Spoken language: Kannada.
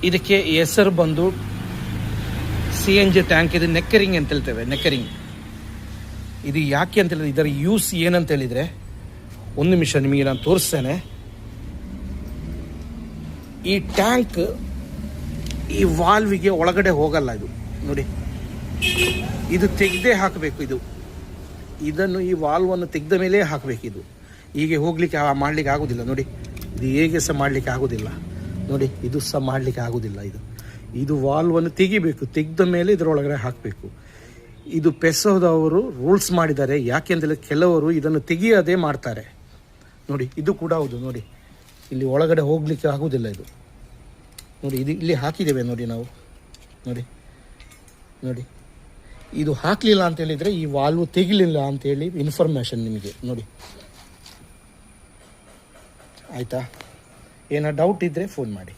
ಇದಕ್ಕೆ ಹೆಸರು ಬಂದು CNG ಟ್ಯಾಂಕ್. ಇದು ನೆಕ್ಕರಿಂಗ್ ಅಂತ ಹೇಳ್ತೇವೆ, ನೆಕ್ಕರಿಂಗ್. ಇದು ಯಾಕೆ ಅಂತ ಹೇಳಿದ್ರೆ, ಇದರ ಯೂಸ್ ಏನಂತ ಹೇಳಿದರೆ, ಒಂದು ನಿಮಿಷ ನಿಮಗೆ ನಾನು ತೋರಿಸ್ತೇನೆ. ಈ ಟ್ಯಾಂಕ್ ಈ ವಾಲ್ವಿಗೆ ಒಳಗಡೆ ಹೋಗಲ್ಲ. ಇದು ನೋಡಿ, ಇದು ತೆಗೆದೇ ಹಾಕಬೇಕು. ಇದನ್ನು ಈ ವಾಲ್ವನ್ನು ತೆಗೆದ ಮೇಲೆ ಹಾಕಬೇಕು. ಇದು ಹೀಗೆ ಹೋಗ್ಲಿಕ್ಕೆ ಮಾಡಲಿಕ್ಕೆ ಆಗೋದಿಲ್ಲ. ನೋಡಿ, ಇದು ಹೇಗೆ ಸಹ ಮಾಡಲಿಕ್ಕೆ ಆಗೋದಿಲ್ಲ. ನೋಡಿ, ಇದು ಸಹ ಮಾಡಲಿಕ್ಕೆ ಆಗೋದಿಲ್ಲ. ಇದು ವಾಲ್ವನ್ನು ತೆಗಿಬೇಕು, ತೆಗೆದ ಮೇಲೆ ಇದರೊಳಗಡೆ ಹಾಕಬೇಕು. ಇದು ಪೆಸೋದವರು ರೂಲ್ಸ್ ಮಾಡಿದ್ದಾರೆ. ಯಾಕೆಂದರೆ ಕೆಲವರು ಇದನ್ನು ತೆಗಿಯದೇ ಮಾಡ್ತಾರೆ. ನೋಡಿ, ಇದು ಕೂಡ ಹೌದು. ನೋಡಿ, ಇಲ್ಲಿ ಒಳಗಡೆ ಹೋಗಲಿಕ್ಕೆ ಆಗೋದಿಲ್ಲ. ಇದು ನೋಡಿ, ಇದು ಇಲ್ಲಿ ಹಾಕಿದ್ದೇವೆ ನೋಡಿ ನಾವು. ನೋಡಿ ನೋಡಿ, ಇದು ಹಾಕಲಿಲ್ಲ ಅಂತ ಹೇಳಿದರೆ ಈ ವಾಲ್ವು ತೆಗಿಲಿಲ್ಲ ಅಂತೇಳಿ ಇನ್ಫಾರ್ಮೇಷನ್ ನಿಮಗೆ. ನೋಡಿ, ಆಯಿತಾ? ಏನೋ ಡೌಟ್ ಇದ್ದರೆ ಫೋನ್ ಮಾಡಿ.